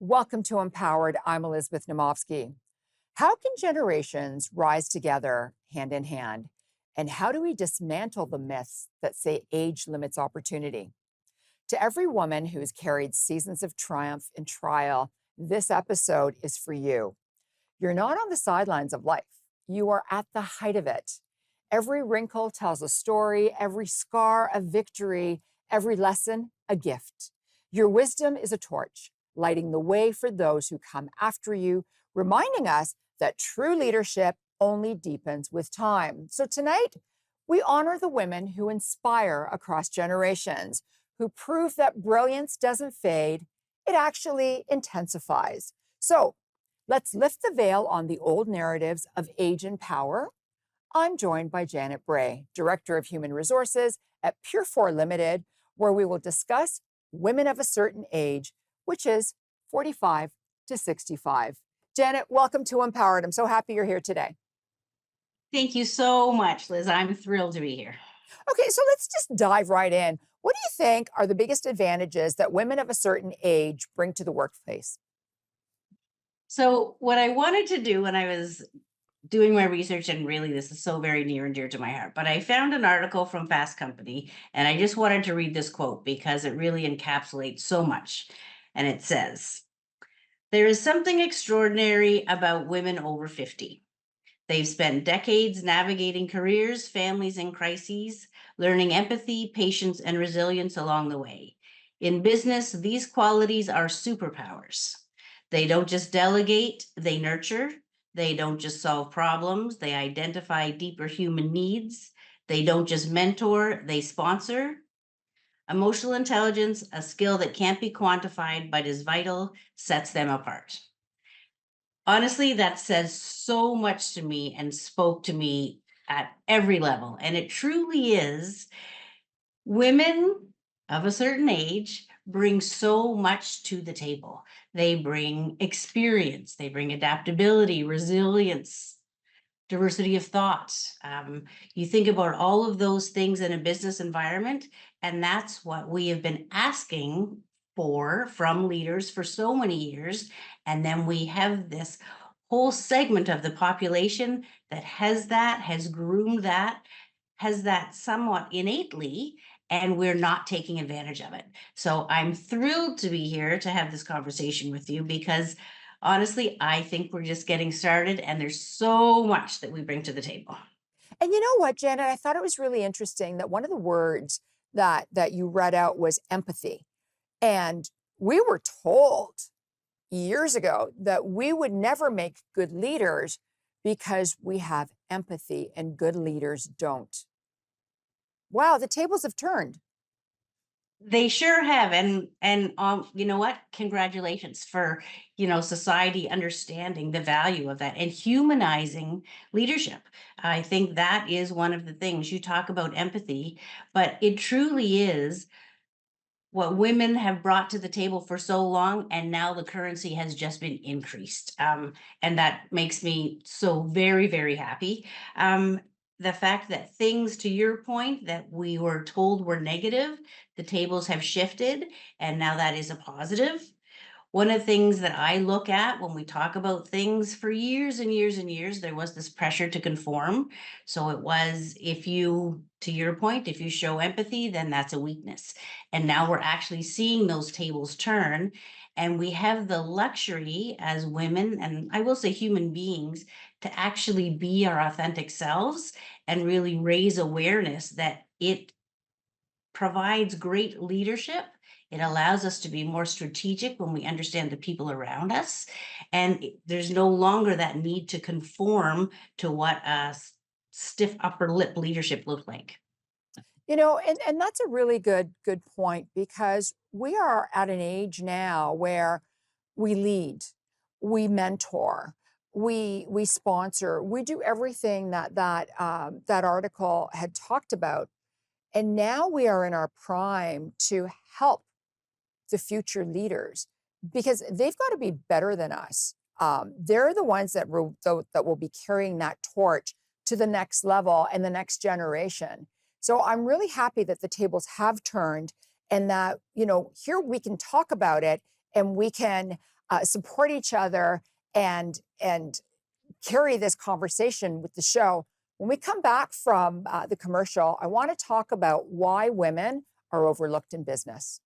Welcome to Empowered. I'm Elizabeth Naumovski. How can generations rise together hand in hand? And how do we dismantle the myths that say age limits opportunity? To every woman who has carried seasons of triumph and trial, this episode is for you. You're not on the sidelines of life, you are at the height of it. Every wrinkle tells a story, every scar a victory, every lesson a gift. Your wisdom is a torch, lighting the way for those who come after you, reminding us that true leadership only deepens with time. So tonight, we honor the women who inspire across generations, who prove that brilliance doesn't fade, it actually intensifies. So let's lift the veil on the old narratives of age and power. I'm joined by Janet Bray, Director of Human Resources at Pier Limited, where we will discuss women of a certain age, which is 45 to 65. Janet, welcome to Empowered. I'm so happy you're here today. Thank you so much, Liz. I'm thrilled to be here. Okay, so let's just dive right in. What do you think are the biggest advantages that women of a certain age bring to the workplace? So, what I wanted to do when I was doing my research, and really this is so very near and dear to my heart, but I found an article from Fast Company, and I just wanted to read this quote because it really encapsulates so much. And it says, "There is something extraordinary about women over 50. They've spent decades navigating careers, families, and crises, learning empathy, patience, and resilience along the way. In business, these qualities are superpowers. They don't just delegate, they nurture. They don't just solve problems, they identify deeper human needs. They don't just mentor, they sponsor. Emotional intelligence, a skill that can't be quantified but is vital, sets them apart." Honestly, that says so much to me and spoke to me at every level. And it truly is women of a certain age bring so much to the table. They bring experience, they bring adaptability, resilience, diversity of thought. You think about all of those things in a business environment, and that's what we have been asking for from leaders for so many years. And then we have this whole segment of the population that has that, has groomed that, has that somewhat innately, and we're not taking advantage of it. So I'm thrilled to be here to have this conversation with you because honestly, I think we're just getting started and there's so much that we bring to the table. And you know what, Janet, I thought it was really interesting that one of the words that you read out was empathy. And we were told years ago that we would never make good leaders because we have empathy and good leaders don't. Wow, the tables have turned. They sure have, and you know what? Congratulations for society understanding the value of that and humanizing leadership. I think that is one of the things you talk about empathy, but it truly is what women have brought to the table for so long, and now the currency has just been increased, and that makes me so very very happy. The fact that things, to your point, that we were told were negative, the tables have shifted, and now that is a positive. One of the things that I look at when we talk about things, for years and years and years, there was this pressure to conform. So it was, if you, to your point, if you show empathy, then that's a weakness. And now we're actually seeing those tables turn. And we have the luxury as women, and I will say human beings, to actually be our authentic selves and really raise awareness that it provides great leadership. It allows us to be more strategic when we understand the people around us. And there's no longer that need to conform to what a stiff upper lip leadership looked like. And that's a really good point because we are at an age now where we lead, we mentor, we sponsor, we do everything that article had talked about. And now we are in our prime to help the future leaders because they've got to be better than us. They're the ones that will be carrying that torch to the next level and the next generation. So I'm really happy that the tables have turned and that, here we can talk about it and we can support each other and carry this conversation with the show. When we come back from the commercial, I want to talk about why women are overlooked in business.